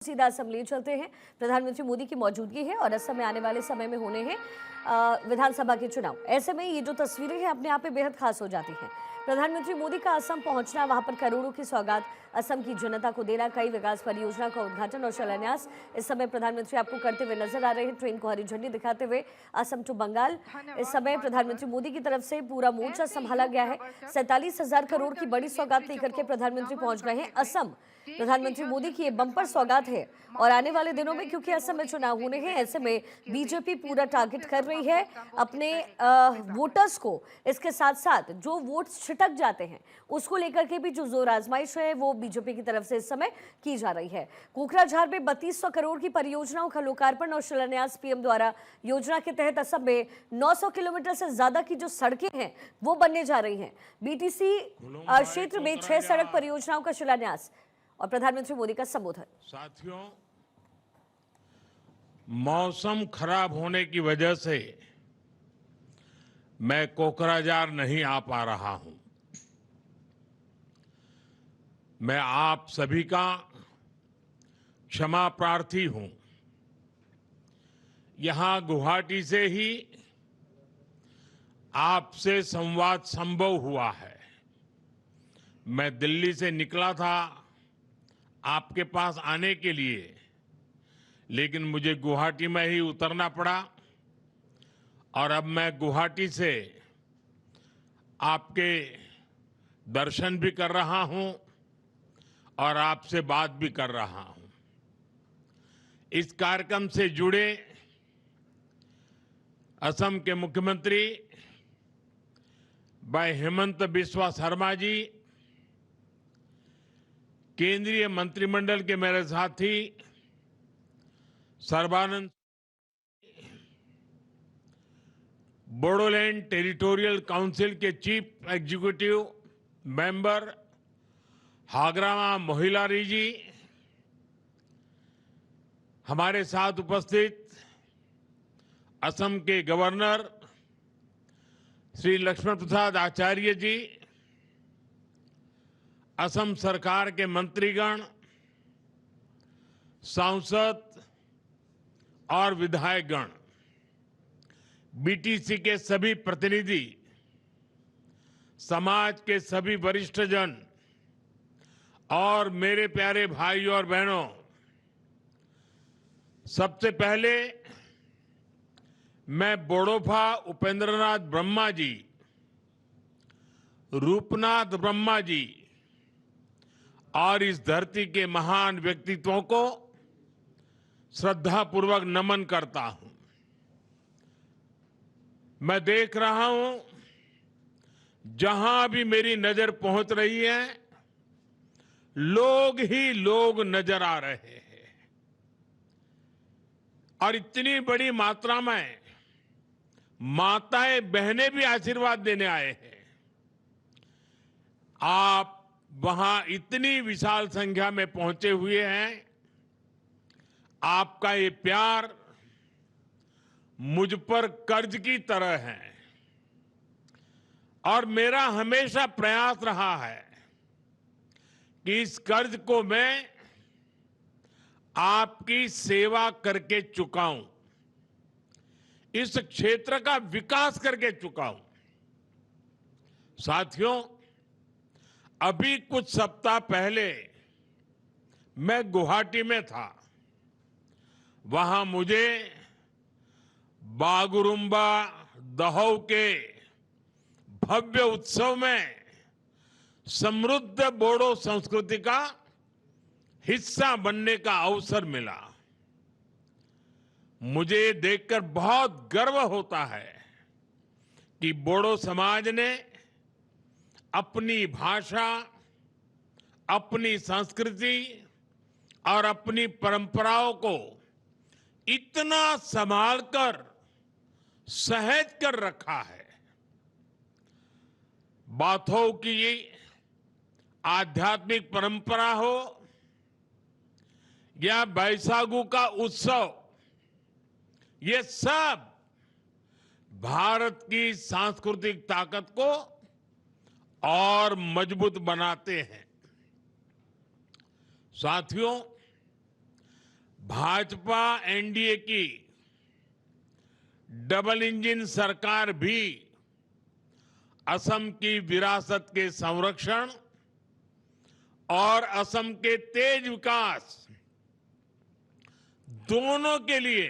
सीधा असम चलते हैं। प्रधानमंत्री मोदी की मौजूदगी है और असम में आने वाले समय में होने हैं विधानसभा के चुनाव। ऐसे में ये जो तस्वीरें हैं अपने आप में बेहद खास हो जाती हैं। प्रधानमंत्री मोदी का असम पहुंचना, वहां पर करोड़ों की सौगात असम की जनता को देना, कई विकास परियोजना का उद्घाटन और शिलान्यास इस समय प्रधानमंत्री आपको करते हुए नजर आ रहे हैं। ट्रेन को हरी झंडी दिखाते हुए असम टू बंगाल इस समय प्रधानमंत्री मोदी की तरफ से पूरा मोर्चा संभाला गया है। 47,000 करोड़ की बड़ी सौगात लेकर के प्रधानमंत्री पहुंच गए हैं असम। प्रधानमंत्री मोदी की ये बम्पर सौगात है और आने वाले दिनों में क्योंकि असम में चुनाव होने हैं, ऐसे में बीजेपी पूरा टारगेट कर रही है अपने वोटर्स को। इसके साथ साथ जो वोट छिटक जाते हैं उसको लेकर के भी जो जोर आजमाइश है वो बीजेपी की तरफ से इस समय की जा रही है। कोकराझार में 3200 करोड़ की परियोजनाओं का लोकार्पण और शिलान्यास पीएम द्वारा। योजना के तहत असम में 900 किलोमीटर से ज्यादा की जो सड़कें हैं वो बनने जा रही हैं। बीटीसी क्षेत्र में 6 सड़क परियोजनाओं का शिलान्यास और प्रधानमंत्री मोदी का संबोधन। साथियों, मौसम खराब होने की वजह से मैं कोकराझार नहीं आ पा रहा हूं। मैं आप सभी का क्षमा प्रार्थी हूं। यहां गुवाहाटी से ही आपसे संवाद संभव हुआ है। मैं दिल्ली से निकला था आपके पास आने के लिए, लेकिन मुझे गुवाहाटी में ही उतरना पड़ा और अब मैं गुवाहाटी से आपके दर्शन भी कर रहा हूं और आपसे बात भी कर रहा हूं। इस कार्यक्रम से जुड़े असम के मुख्यमंत्री भाई हेमंत बिस्वा शर्मा जी, केंद्रीय मंत्रिमंडल के मेरे साथी सर्बानंद, बोडोलैंड टेरिटोरियल काउंसिल के chief executive member Hagrama Mohilary ji, हमारे साथ उपस्थित असम के गवर्नर श्री लक्ष्मण प्रसाद आचार्य जी, असम सरकार के मंत्रीगण, सांसद और विधायकगण, बीटीसी के सभी प्रतिनिधि, समाज के सभी वरिष्ठजन और मेरे प्यारे भाइयों और बहनों, सबसे पहले मैं बोडोफा उपेंद्रनाथ ब्रह्मा जी, रूपनाथ ब्रह्मा जी और इस धरती के महान व्यक्तित्वों को श्रद्धापूर्वक नमन करता हूं। मैं देख रहा हूं जहां भी मेरी नजर पहुंच रही है लोग ही लोग नजर आ रहे हैं और इतनी बड़ी मात्रा में माताएं बहनें भी आशीर्वाद देने आए हैं। आप वहां इतनी विशाल संख्या में पहुंचे हुए हैं। आपका ये प्यार मुझ पर कर्ज की तरह है और मेरा हमेशा प्रयास रहा है कि इस कर्ज को मैं आपकी सेवा करके चुकाऊं, इस क्षेत्र का विकास करके चुकाऊं। साथियों, अभी कुछ सप्ताह पहले मैं गुवाहाटी में था। वहां मुझे बागुरुम्बा दहौ के भव्य उत्सव में समृद्ध बोडो संस्कृति का हिस्सा बनने का अवसर मिला। मुझे देखकर बहुत गर्व होता है कि बोडो समाज ने अपनी भाषा, अपनी संस्कृति और अपनी परंपराओं को इतना संभालकर सहेज कर रखा है। बाथौ की आध्यात्मिक परंपरा हो या बैसागु का उत्सव, ये सब भारत की सांस्कृतिक ताकत को और मजबूत बनाते हैं। साथियों, भाजपा एनडीए की डबल इंजन सरकार भी असम की विरासत के संरक्षण और असम के तेज विकास दोनों के लिए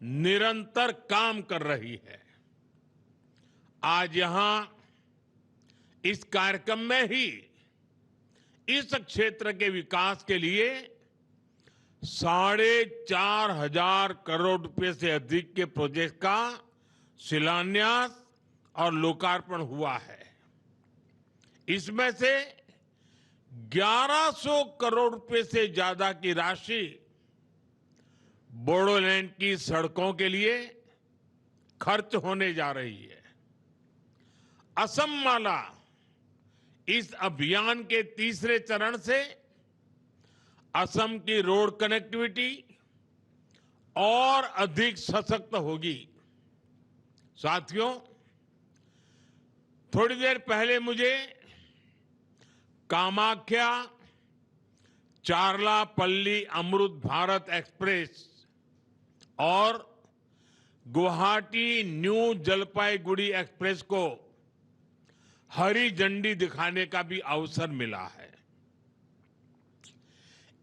निरंतर काम कर रही है। आज यहां इस कार्यक्रम में ही इस क्षेत्र के विकास के लिए 4,500 करोड़ रुपए से अधिक के प्रोजेक्ट का शिलान्यास और लोकार्पण हुआ है। इसमें से 1100 करोड़ रुपए से ज्यादा की राशि बोडोलैंड की सड़कों के लिए खर्च होने जा रही है। असम माला इस अभियान के तीसरे चरण से असम की रोड कनेक्टिविटी और अधिक सशक्त होगी। साथियों, थोड़ी देर पहले मुझे कामाख्या चारलापल्ली अमृत भारत एक्सप्रेस और गुवाहाटी न्यू जलपाईगुड़ी एक्सप्रेस को हरी झंडी दिखाने का भी अवसर मिला है।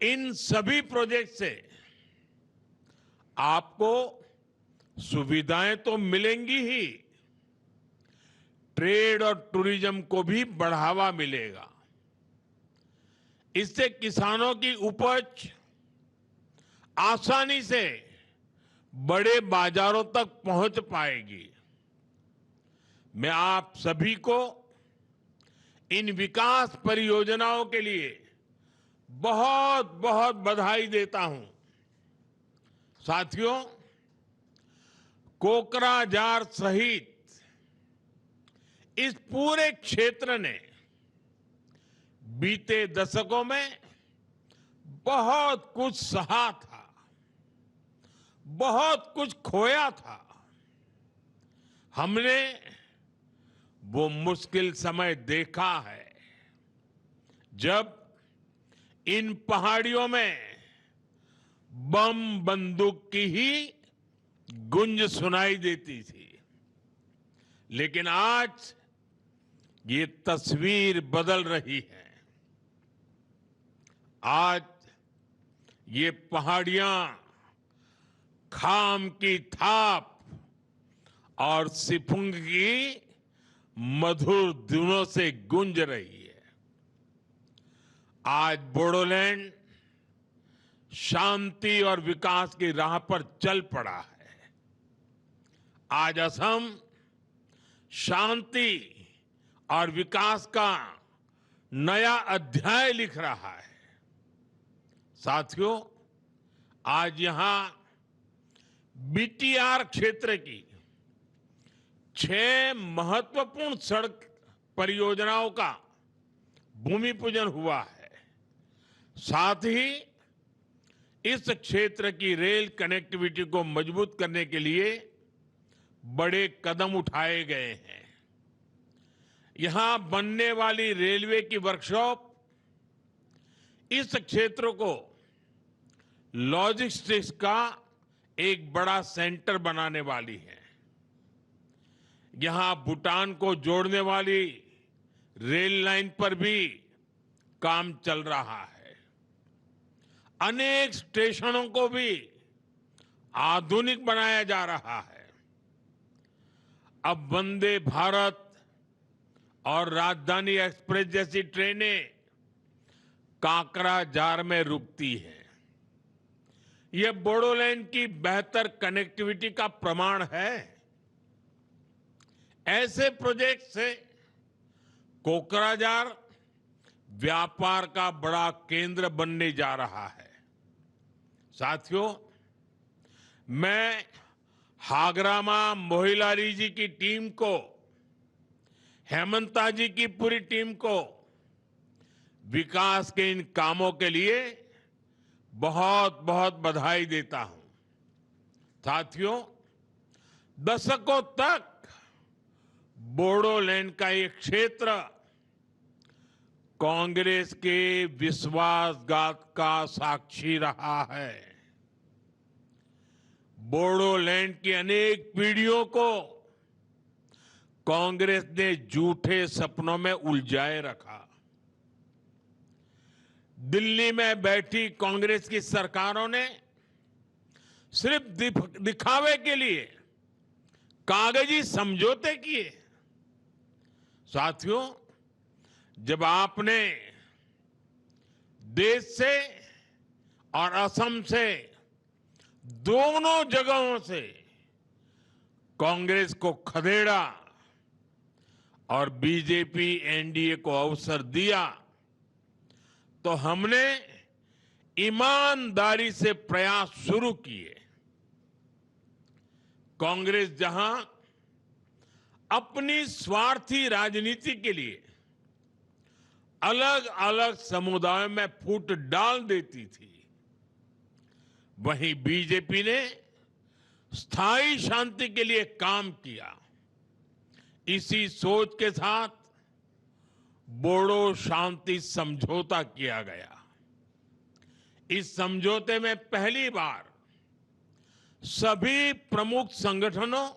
इन सभी प्रोजेक्ट से आपको सुविधाएं तो मिलेंगी ही, ट्रेड और टूरिज्म को भी बढ़ावा मिलेगा। इससे किसानों की उपज आसानी से बड़े बाजारों तक पहुंच पाएगी। मैं आप सभी को इन विकास परियोजनाओं के लिए बहुत बहुत बधाई देता हूं। साथियों, कोकराझार सहित इस पूरे क्षेत्र ने बीते दशकों में बहुत कुछ सहा था, बहुत कुछ खोया था। हमने वो मुश्किल समय देखा है जब इन पहाड़ियों में बम बंदूक की ही गूंज सुनाई देती थी। लेकिन आज ये तस्वीर बदल रही है। आज ये पहाड़ियां खाम की थाप और सिफुंग की मधुर धुनों से गूंज रही है। आज बोडोलैंड शांति और विकास की राह पर चल पड़ा है। आज असम शांति और विकास का नया अध्याय लिख रहा है। साथियों, आज यहां बीटीआर क्षेत्र की 6 महत्वपूर्ण सड़क परियोजनाओं का भूमि पूजन हुआ है। साथ ही इस क्षेत्र की रेल कनेक्टिविटी को मजबूत करने के लिए बड़े कदम उठाए गए हैं। यहां बनने वाली रेलवे की वर्कशॉप इस क्षेत्र को लॉजिस्टिक्स का एक बड़ा सेंटर बनाने वाली है। यहां भूटान को जोड़ने वाली रेल लाइन पर भी काम चल रहा है। अनेक स्टेशनों को भी आधुनिक बनाया जा रहा है। अब वंदे भारत और राजधानी एक्सप्रेस जैसी ट्रेनें काकराझार में रुकती हैं। यह बोडोलैंड की बेहतर कनेक्टिविटी का प्रमाण है। ऐसे प्रोजेक्ट से कोकराझार व्यापार का बड़ा केंद्र बनने जा रहा है। साथियों, मैं हाग्रामा मोहिलारी जी की टीम को, हेमंता जी की पूरी टीम को विकास के इन कामों के लिए बहुत बहुत बधाई देता हूं। साथियों, दशकों तक बोडोलैंड का ये क्षेत्र कांग्रेस के विश्वासघात का साक्षी रहा है। बोडोलैंड की अनेक पीढ़ियों को कांग्रेस ने झूठे सपनों में उलझाए रखा। दिल्ली में बैठी कांग्रेस की सरकारों ने सिर्फ दिखावे के लिए कागजी समझौते किए। साथियों, जब आपने देश से और असम से दोनों जगहों से कांग्रेस को खदेड़ा और बीजेपी एनडीए को अवसर दिया, तो हमने ईमानदारी से प्रयास शुरू किए। कांग्रेस जहां अपनी स्वार्थी राजनीति के लिए अलग अलग समुदायों में फूट डाल देती थी, वहीं बीजेपी ने स्थायी शांति के लिए काम किया। इसी सोच के साथ बोडो शांति समझौता किया गया। इस समझौते में पहली बार सभी प्रमुख संगठनों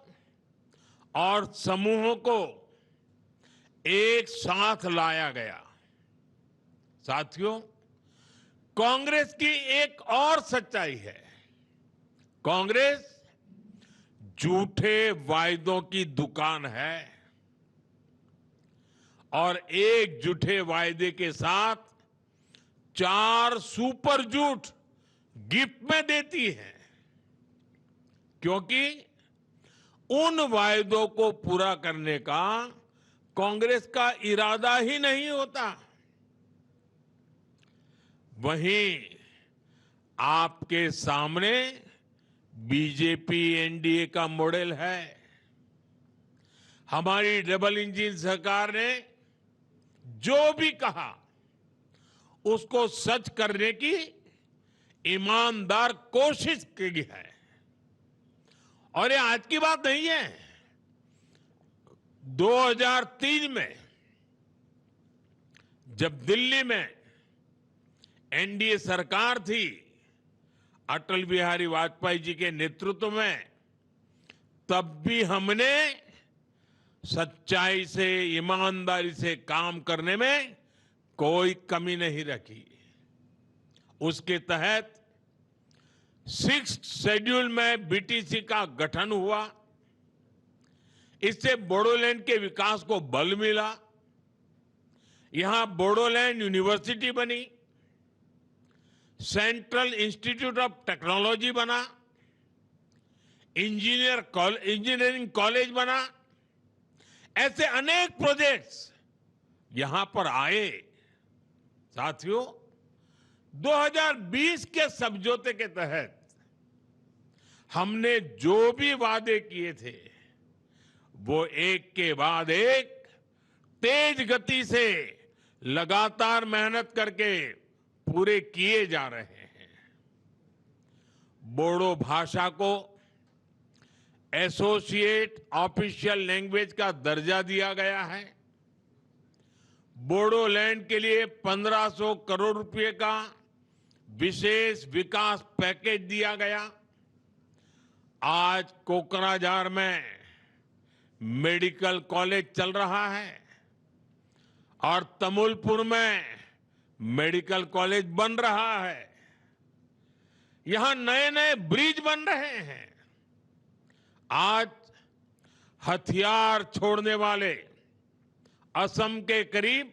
और समूहों को एक साथ लाया गया। साथियों, कांग्रेस की एक और सच्चाई है। कांग्रेस झूठे वायदों की दुकान है और एक झूठे वायदे के साथ 4 सुपर झूठ गिफ्ट में देती है, क्योंकि उन वायदों को पूरा करने का कांग्रेस का इरादा ही नहीं होता। वहीं आपके सामने बीजेपी एनडीए का मॉडल है। हमारी डबल इंजन सरकार ने जो भी कहा उसको सच करने की ईमानदार कोशिश की है। और ये आज की बात नहीं है। 2003 में जब दिल्ली में एनडीए सरकार थी, अटल बिहारी वाजपेयी जी के नेतृत्व में, तब भी हमने सच्चाई से, ईमानदारी से काम करने में कोई कमी नहीं रखी। उसके तहत 6th शेड्यूल में बीटीसी का गठन हुआ। इससे बोडोलैंड के विकास को बल मिला। यहां बोडोलैंड यूनिवर्सिटी बनी, सेंट्रल इंस्टीट्यूट ऑफ टेक्नोलॉजी बना, इंजीनियरिंग कॉलेज बना। ऐसे अनेक प्रोजेक्ट्स यहां पर आए। साथियों, 2020 के समझौते के तहत हमने जो भी वादे किए थे, वो एक के बाद एक तेज गति से लगातार मेहनत करके पूरे किए जा रहे हैं। बोडो भाषा को एसोसिएट ऑफिशियल लैंग्वेज का दर्जा दिया गया है। बोडोलैंड के लिए 1500 करोड़ रुपए का विशेष विकास पैकेज दिया गया। आज कोकराझार में मेडिकल कॉलेज चल रहा है और तमुलपुर में मेडिकल कॉलेज बन रहा है। यहां नए नए ब्रिज बन रहे हैं। आज हथियार छोड़ने वाले असम के करीब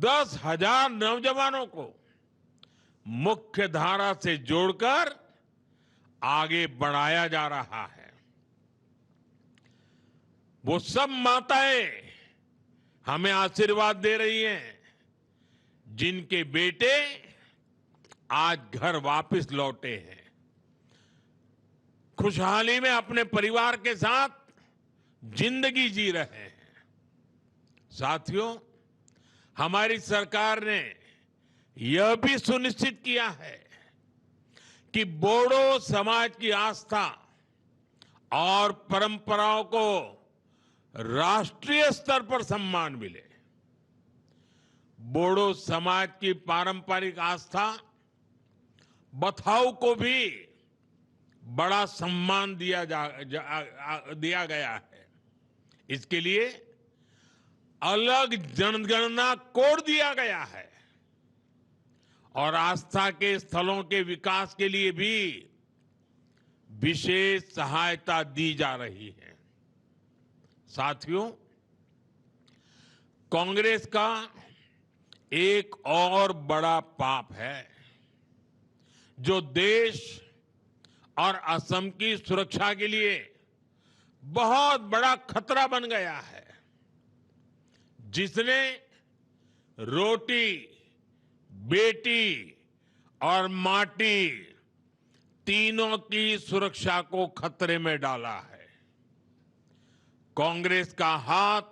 10,000 नौजवानों को मुख्य धारा से जोड़कर आगे बढ़ाया जा रहा है। वो सब माताएं हमें आशीर्वाद दे रही हैं, जिनके बेटे आज घर वापस लौटे हैं, खुशहाली में अपने परिवार के साथ जिंदगी जी रहे हैं। साथियों, हमारी सरकार ने यह भी सुनिश्चित किया है कि बोडो समाज की आस्था और परंपराओं को राष्ट्रीय स्तर पर सम्मान मिले। बोडो समाज की पारंपरिक आस्था बथाऊ को भी बड़ा सम्मान दिया गया है। इसके लिए अलग जनगणना कोड दिया गया है और आस्था के स्थलों के विकास के लिए भी विशेष सहायता दी जा रही है। साथियों, कांग्रेस का एक और बड़ा पाप है जो देश और असम की सुरक्षा के लिए बहुत बड़ा खतरा बन गया है, जिसने रोटी, बेटी और माटी तीनों की सुरक्षा को खतरे में डाला है। कांग्रेस का हाथ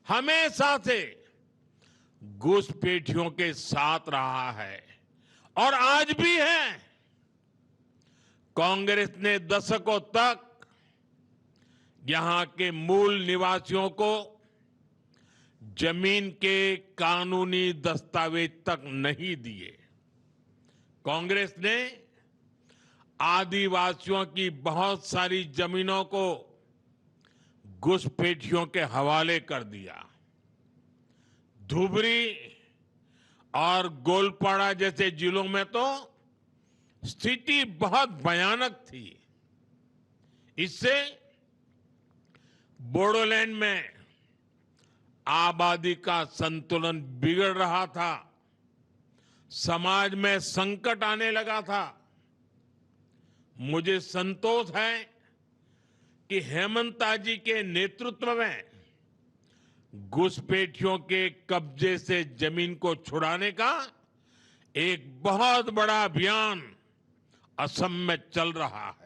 हमेशा से घुसपैठियों के साथ रहा है और आज भी है। कांग्रेस ने दशकों तक यहां के मूल निवासियों को जमीन के कानूनी दस्तावेज तक नहीं दिए। कांग्रेस ने आदिवासियों की बहुत सारी जमीनों को घुसपैठियों के हवाले कर दिया। धुबरी और गोलपाड़ा जैसे जिलों में तो स्थिति बहुत भयानक थी। इससे बोडोलैंड में आबादी का संतुलन बिगड़ रहा था, समाज में संकट आने लगा था। मुझे संतोष है कि हेमंता जी के नेतृत्व में घुसपैठियों के कब्जे से जमीन को छुड़ाने का एक बहुत बड़ा अभियान असम में चल रहा है।